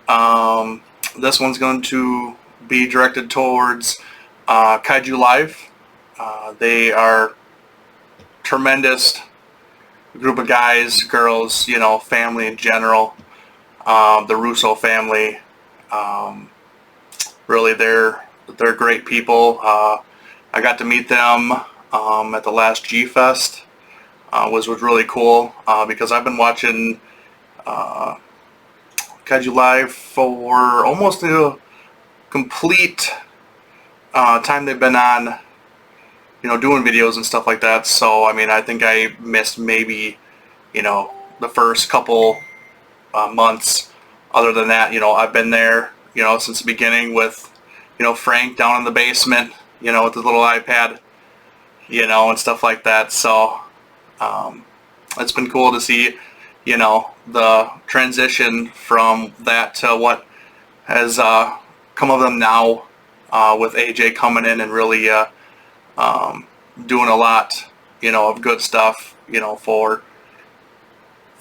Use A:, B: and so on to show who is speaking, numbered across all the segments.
A: This one's going to be directed towards Kaiju Live. They are tremendous group of guys, girls, you know, family in general. The Russo family, really, they're great people. I got to meet them at the last G Fest. Was really cool because I've been watching Kaiju Live for almost a complete time they've been on, you know, doing videos and stuff like that. So I mean, I think I missed maybe, you know, the first couple months. Other than that, you know, I've been there, you know, since the beginning with, you know, Frank down in the basement, you know, with his little iPad, you know, and stuff like that. So it's been cool to see, you know, the transition from that to what has come of them now, with AJ coming in and really doing a lot, you know, of good stuff, you know, for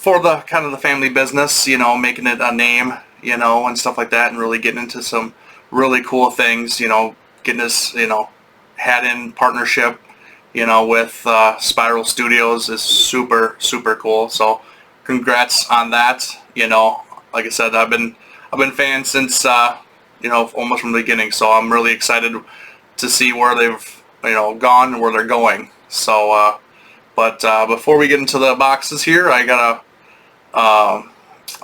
A: the kind of the family business, you know, making it a name, you know, and stuff like that, and really getting into some really cool things, you know, getting this, you know, had in partnership, you know, with Spiral Studios is super cool. So congrats on that. You know, like I said, I've been fans since you know, almost from the beginning, so I'm really excited to see where they've, you know, gone and where they're going. So but before we get into the boxes here, I got a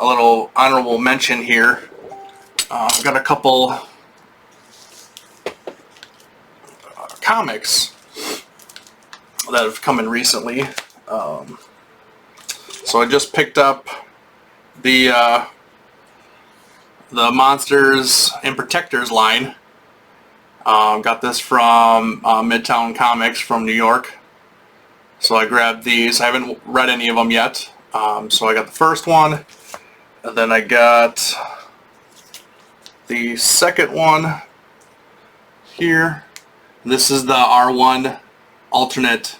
A: little honorable mention here. I've got a couple comics that have come in recently. So I just picked up the Monsters and Protectors line. Got this from Midtown Comics from New York. So I grabbed these. I haven't read any of them yet. So I got the first one, and then I got the second one here. This is the R1 alternate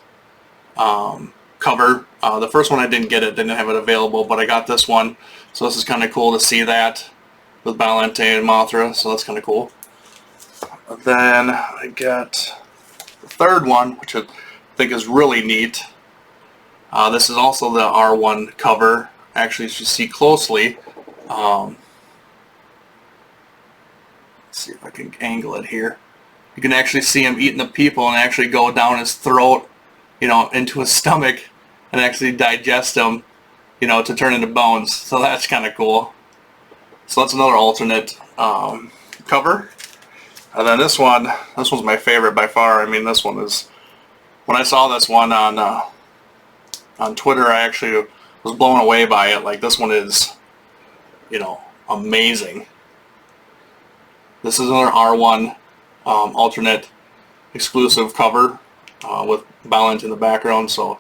A: cover. The first one I didn't get it, didn't have it available, but I got this one. So this is kind of cool to see that with Balente and Mothra, so that's kind of cool. Then I got the third one, which I think is really neat. This is also the R1 cover. Actually, as you see closely, let's see if I can angle it here. You can actually see him eating the people and actually go down his throat, you know, into his stomach, and actually digest them, you know, to turn into bones. So that's kind of cool. So that's another alternate cover. And then this one's my favorite by far. I mean, this one is, when I saw this one on Twitter, I actually was blown away by it. Like, this one is, you know, amazing. This is another R1 alternate exclusive cover with Ballant in the background. So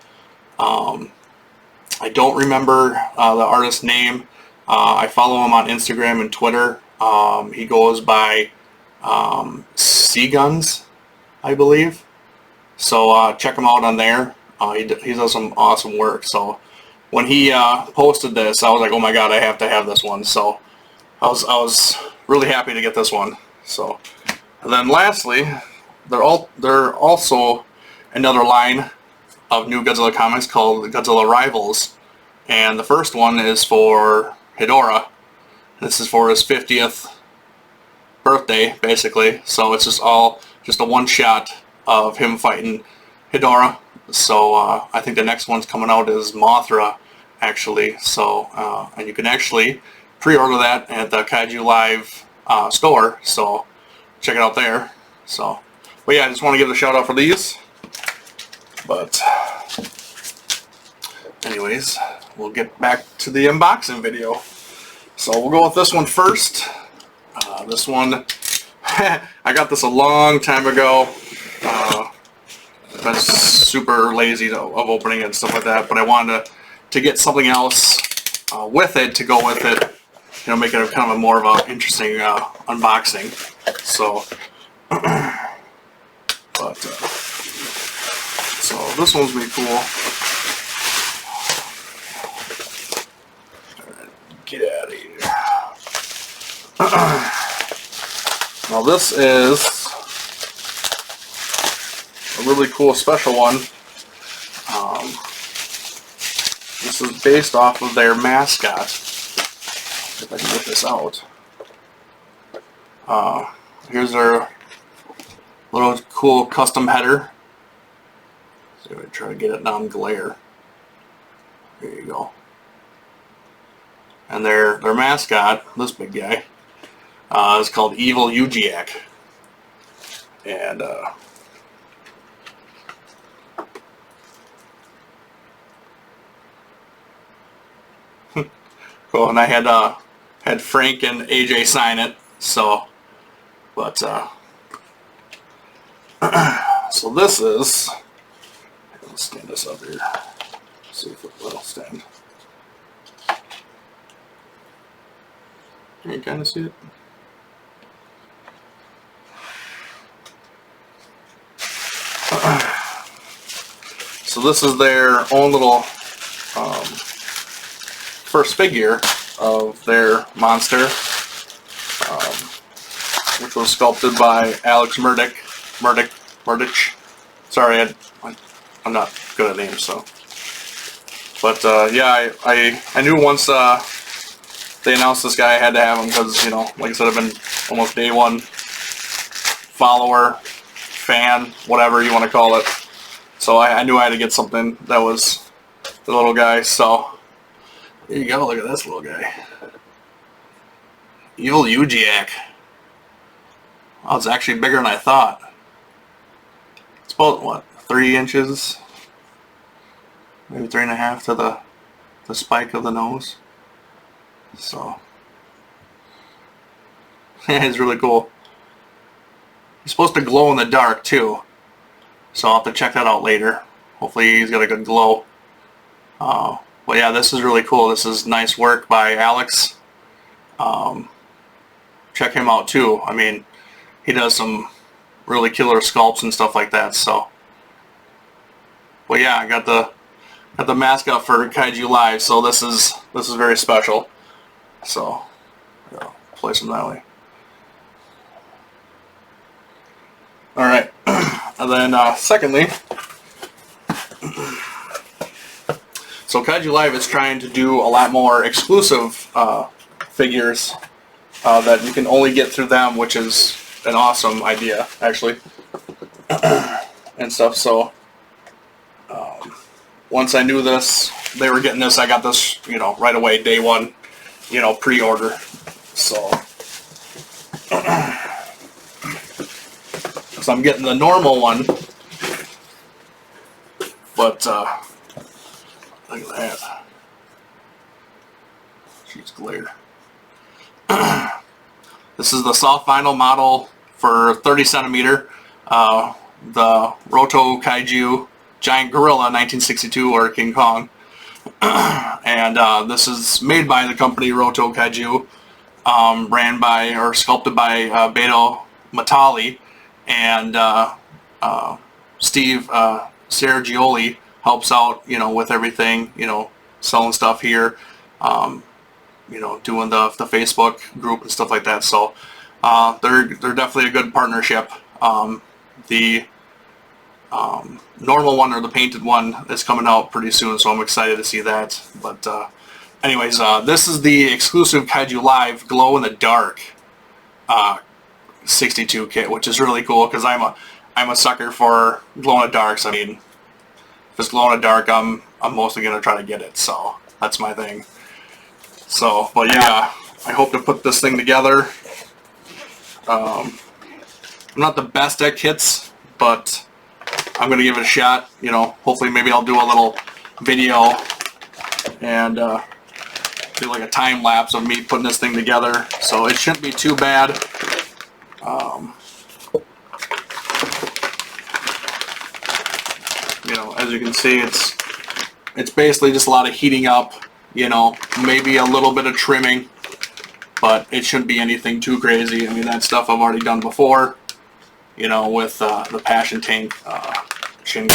A: I don't remember the artist's name. I follow him on Instagram and Twitter. He goes by Seaguns, I believe. So check him out on there. He does some awesome work. So when he posted this, I was like, oh my god, I have to have this one. So I was really happy to get this one. So, and then lastly, they're also another line of new Godzilla comics called Godzilla Rivals, and the first one is for Hedorah. This is for his 50th birthday, basically. So it's just a one-shot of him fighting Hedorah. So I think the next one's coming out is Mothra, actually. So and you can actually pre-order that at the Kaiju Live store. So check it out there. So, but yeah, I just want to give a shout out for these. But anyways, we'll get back to the unboxing video. So we'll go with this one first. This one, I got this a long time ago. I've been super lazy of opening it and stuff like that, but I wanted to get something else with it to go with it. You know, make it kind of a more of an interesting unboxing. So, but so this one's really cool. Get out of here. Now this is a really cool special one. This is based off of their mascot. If I can get this out. Here's their little cool custom header. So I try to get it non-glare. There you go. And their mascot, this big guy, is called Evil Ujiak. And cool. And I had Frank and AJ sign it. So, but so this is. Let's stand this up here. See if it will stand. Can you kind of see it? So this is their own little first figure of their monster, which was sculpted by Alex Merdich. Sorry, I'm not good at names, so. But yeah, I knew once they announced this guy, I had to have him because, you know, like I said, I've been almost day one follower, fan, whatever you want to call it. So I knew I had to get something that was the little guy. So there you go. Look at this little guy, Evil Ujiak. Oh, it's actually bigger than I thought. It's about what, 3 inches, maybe 3.5 to the spike of the nose. So yeah, it's really cool. He's supposed to glow in the dark too, so I'll have to check that out later. Hopefully he's got a good glow. But yeah, this is really cool. This is nice work by Alex. Check him out too. I mean, he does some really killer sculpts and stuff like that. So, but yeah, I got the mascot for Kaiju Live. So this is very special. So, yeah, place him that way. All right, and then secondly, so Kaiju Live is trying to do a lot more exclusive figures that you can only get through them, which is an awesome idea, actually, and stuff. So once I knew this, they were getting this, I got this, you know, right away, day one, you know, pre-order. So, so I'm getting the normal one, but look at that. She's glare. This is the soft vinyl model for 30 centimeter. The Rotokaiju Giant Gorilla 1962 or King Kong. And this is made by the company Rotokaiju, ran by or sculpted by Beto Matali, and Steve Sergioli helps out, you know, with everything, you know, selling stuff here, you know, doing the Facebook group and stuff like that. So they're definitely a good partnership. The normal one or the painted one is coming out pretty soon, so I'm excited to see that. But anyways, this is the exclusive Kaiju Live glow in the dark 62 kit, which is really cool because I'm a sucker for glow in the darks. I mean, if it's glow in the dark, I'm mostly gonna try to get it. So that's my thing. So, but yeah, I hope to put this thing together. I'm not the best at kits, but I'm going to give it a shot. You know, hopefully maybe I'll do a little video and do like a time lapse of me putting this thing together. So it shouldn't be too bad. You know, as you can see, it's basically just a lot of heating up. You know, maybe a little bit of trimming, but it shouldn't be anything too crazy. I mean, that stuff I've already done before, you know, with the Passion Tank Shin.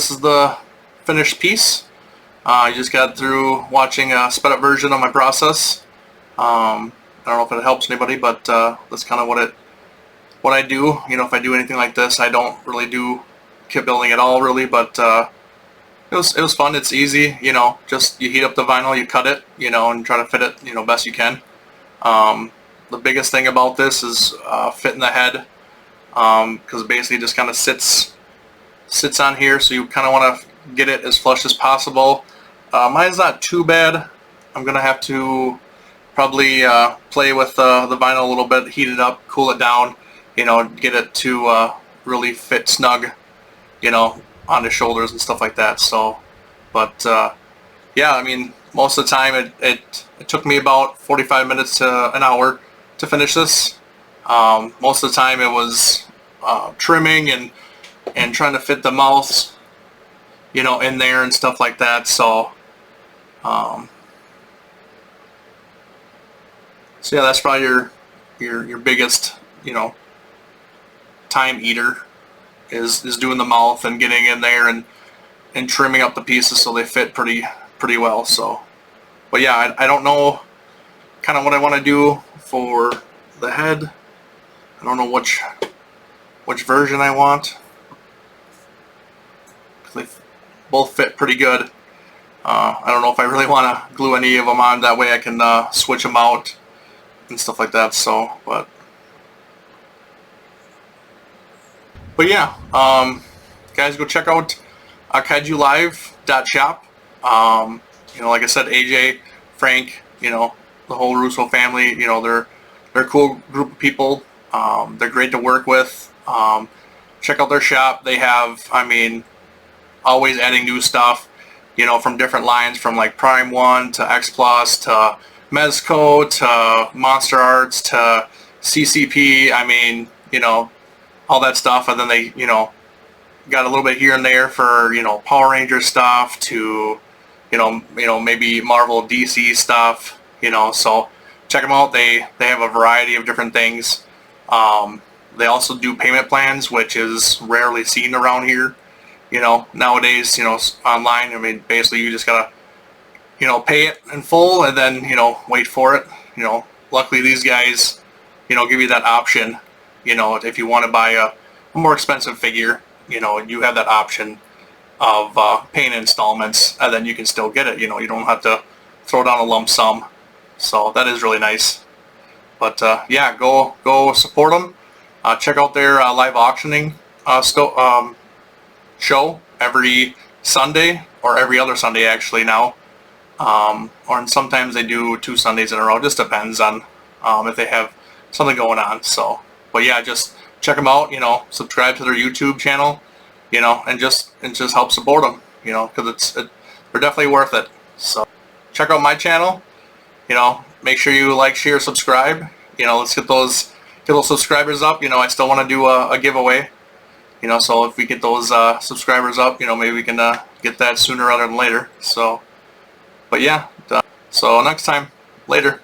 A: this is the finished piece. I just got through watching a sped up version of my process. I don't know if it helps anybody, but that's kind of what I do. You know, if I do anything like this, I don't really do kit building at all, really. But it was fun. It's easy. You know, just you heat up the vinyl, you cut it, you know, and try to fit it, you know, best you can. The biggest thing about this is fitting the head, because it basically just kind of sits on here, so you kind of want to get it as flush as possible. Mine's not too bad. I'm gonna have to probably play with the vinyl a little bit, heat it up, cool it down, you know, get it to really fit snug, you know, on the shoulders and stuff like that. So, but yeah, I mean, most of the time it took me about 45 minutes to an hour to finish this. Most of the time it was trimming and trying to fit the mouths, you know, in there and stuff like that. So so yeah, that's probably your biggest, you know, time eater is doing the mouth and getting in there and trimming up the pieces so they fit pretty well. So, but yeah, I don't know kind of what I want to do for the head. I don't know which version I want. They both fit pretty good. I don't know if I really want to glue any of them on. That way I can switch them out and stuff like that. So, but yeah, guys, go check out kaijulive.shop. You know, like I said, AJ, Frank, you know, the whole Russo family, you know, they're a cool group of people. They're great to work with. Check out their shop. They have, I mean, always adding new stuff, you know, from different lines, from like Prime 1 to X Plus to Mezco to Monster Arts to CCP. I mean, you know, all that stuff. And then they, you know, got a little bit here and there for, you know, Power Ranger stuff to, you know, maybe Marvel, DC stuff, you know. So check them out. They have a variety of different things. They also do payment plans, which is rarely seen around here. You know, nowadays, you know, online, I mean, basically you just gotta, you know, pay it in full and then, you know, wait for it. You know, luckily these guys, you know, give you that option. You know, if you want to buy a more expensive figure, you know, you have that option of paying installments, and then you can still get it. You know, you don't have to throw down a lump sum. So that is really nice. But yeah, go support them. Check out their live auctioning show every Sunday, or every other Sunday actually now. Or sometimes they do 2 Sundays in a row. Just depends on if they have something going on. So, but yeah, just check them out. You know, subscribe to their YouTube channel. You know, and just help support them. You know, because they're definitely worth it. So check out my channel. You know, make sure you like, share, subscribe. You know, let's get those subscribers up. You know, I still want to do a giveaway. You know, so if we get those subscribers up, you know, maybe we can get that sooner rather than later. So, but yeah, so next time, later.